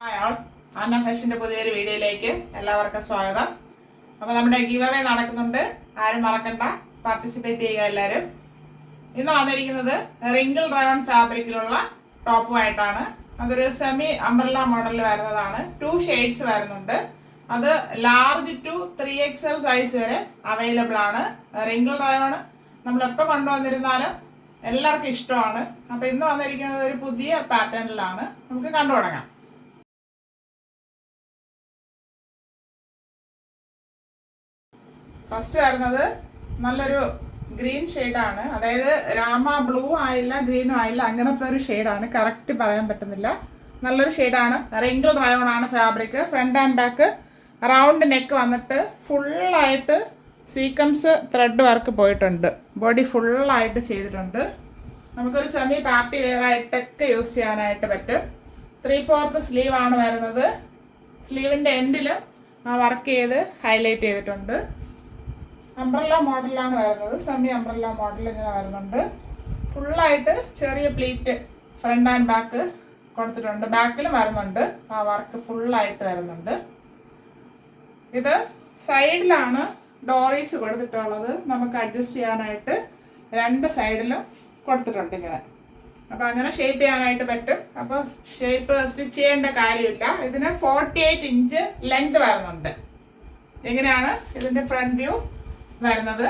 Hi all, ആന്ന ഫാഷൻ്റെ പുതിയൊരു വീഡിയോയിലേക്ക് എല്ലാവർക്കും സ്വാഗതം. അപ്പോൾ നമ്മുടെ ഗിവ് അവേ നടക്കുന്നുണ്ട്, ആരും മറക്കണ്ട, പാർട്ടിസിപ്പേറ്റ് ചെയ്യുക എല്ലാവരും. ഇന്ന് വന്നിരിക്കുന്നത് റിങ്കിൾ റയോൺ ഫാബ്രിക്കിലുള്ള ടോപ്പുമായിട്ടാണ്. അതൊരു സെമി അംബ്രല്ല മോഡലിൽ വരുന്നതാണ്. 2 ഷെയ്ഡ്സ് വരുന്നുണ്ട്. അത് ലാർജ് ടു 3XL സൈസ് വരെ അവൈലബിൾ ആണ്. റിങ്കിൾ റയോൺ നമ്മളെപ്പോൾ കൊണ്ടുവന്നിരുന്നാലും എല്ലാവർക്കും ഇഷ്ടമാണ്. അപ്പോൾ ഇന്ന് വന്നിരിക്കുന്നത് ഒരു പുതിയ പാറ്റേണിലാണ്. നമുക്ക് കണ്ടു തുടങ്ങാം. ഫസ്റ്റ് വരുന്നത് നല്ലൊരു ഗ്രീൻ ഷെയ്ഡാണ്. അതായത് രാമ ബ്ലൂ ആയില്ല, ഗ്രീനും ആയില്ല, അങ്ങനത്തെ ഒരു ഷെയ്ഡാണ്. കറക്റ്റ് പറയാൻ പറ്റുന്നില്ല. നല്ലൊരു ഷെയ്ഡാണ്. റിങ്കിൾ റയോൺ ആണ് fabric. Front and back round neck വന്നിട്ട് ഫുള്ളായിട്ട് സീക്വൻസ് ത്രെഡ് വർക്ക് പോയിട്ടുണ്ട്. ബോഡി ഫുള്ളായിട്ട് ചെയ്തിട്ടുണ്ട്. നമുക്കൊരു സെമി പാർട്ടി വെയർ ആയിട്ടൊക്കെ യൂസ് ചെയ്യാനായിട്ട് പറ്റും. 3/4 സ്ലീവ് ആണ് വരുന്നത്. സ്ലീവിൻ്റെ എൻഡിൽ ആ വർക്ക് ചെയ്ത് ഹൈലൈറ്റ് ചെയ്തിട്ടുണ്ട്. അംബ്രല്ല മോഡലാണ് വരുന്നത്. സെമി അംബ്രല്ല മോഡൽ ഇങ്ങനെ വരുന്നുണ്ട്. ഫുള്ളായിട്ട് ചെറിയ പ്ലീറ്റ് ഫ്രണ്ട് ആൻഡ് ബാക്ക് കൊടുത്തിട്ടുണ്ട്. ബാക്കിലും വരുന്നുണ്ട്. ആ വർക്ക് ഫുള്ളായിട്ട് വരുന്നുണ്ട്. ഇത് സൈഡിലാണ് ഡോറീസ് കൊടുത്തിട്ടുള്ളത്. നമുക്ക് അഡ്ജസ്റ്റ് ചെയ്യാനായിട്ട് 2 സൈഡിലും കൊടുത്തിട്ടുണ്ട് ഇങ്ങനെ. അപ്പോൾ അങ്ങനെ ഷേപ്പ് ചെയ്യാനായിട്ട് പറ്റും. അപ്പോൾ ഷേപ്പ് സ്റ്റിച്ച് ചെയ്യേണ്ട കാര്യമില്ല. ഇതിന് 48 ഇഞ്ച് ലെങ്ത് വരുന്നുണ്ട്. എങ്ങനെയാണ് ഇതിൻ്റെ ഫ്രണ്ട് വ്യൂ വരുന്നത്?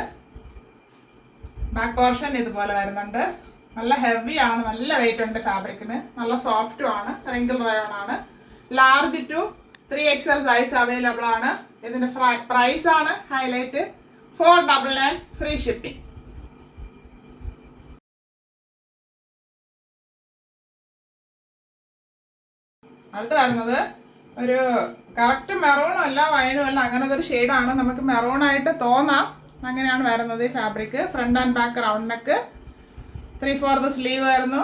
ബാക്ക് പോർഷൻ ഇതുപോലെ വരുന്നുണ്ട്. നല്ല ഹെവി ആണ്, നല്ല വെയിറ്റ് ഉണ്ട് ഫാബ്രിക്കിന്. നല്ല സോഫ്റ്റും ആണ്. റിങ്കിൾ റയോൺ ആണ്. Large to 3XL size available ആണ്. ഇതിന്റെ പ്രൈസ് ആണ് ഹൈലൈറ്റ്. 499 free shipping. അടുത്ത് വരുന്നത് ഒരു കറക്റ്റ് മെറൂണും അല്ല വൈനും അല്ല, അങ്ങനത്തെ ഒരു ഷെയ്ഡാണ്. നമുക്ക് മെറൂൺ ആയിട്ട് തോന്നാം. അങ്ങനെയാണ് വരുന്നത് ഈ fabric. Front and back round neck, 3/4 sleeve വരുന്നു.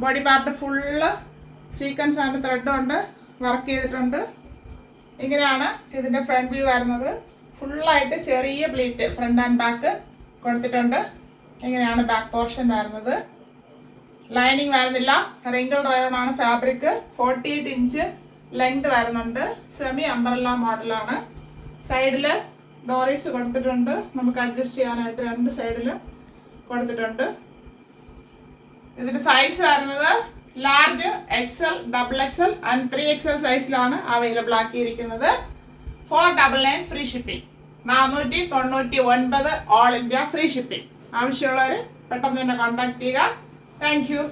Body part full sequence and thread കൊണ്ട് വർക്ക് ചെയ്തിട്ടുണ്ട്. ഇങ്ങനെയാണ് ഇതിൻ്റെ ഫ്രണ്ട് വ്യൂ വരുന്നത്. ഫുള്ളായിട്ട് ചെറിയ പ്ലീറ്റ് ഫ്രണ്ട് ആൻഡ് ബാക്ക് കൊടുത്തിട്ടുണ്ട്. ഇങ്ങനെയാണ് ബാക്ക് പോർഷൻ വരുന്നത്. ലൈനിങ് വരുന്നില്ല. റിങ്കിൾ റയോൺ ആണ് ഫാബ്രിക്. 48 ഇഞ്ച് ലെങ്ത് വരുന്നുണ്ട്. സെമി അംബ്രല്ല മോഡലാണ്. സൈഡിൽ ഡോറീസ് കൊടുത്തിട്ടുണ്ട്. നമുക്ക് അഡ്ജസ്റ്റ് ചെയ്യാനായിട്ട് 2 സൈഡിലും കൊടുത്തിട്ടുണ്ട്. ഇതിന്റെ സൈസ് വരുന്നത് large, XL, XXL and 3XL സൈസിലാണ് അവൈലബിൾ ആക്കിയിരിക്കുന്നത്. 499 free shipping. 499 all India free shipping. ആവശ്യമുള്ളവർ പെട്ടെന്ന് തന്നെ കോൺടാക്ട് ചെയ്യുക. Thank U.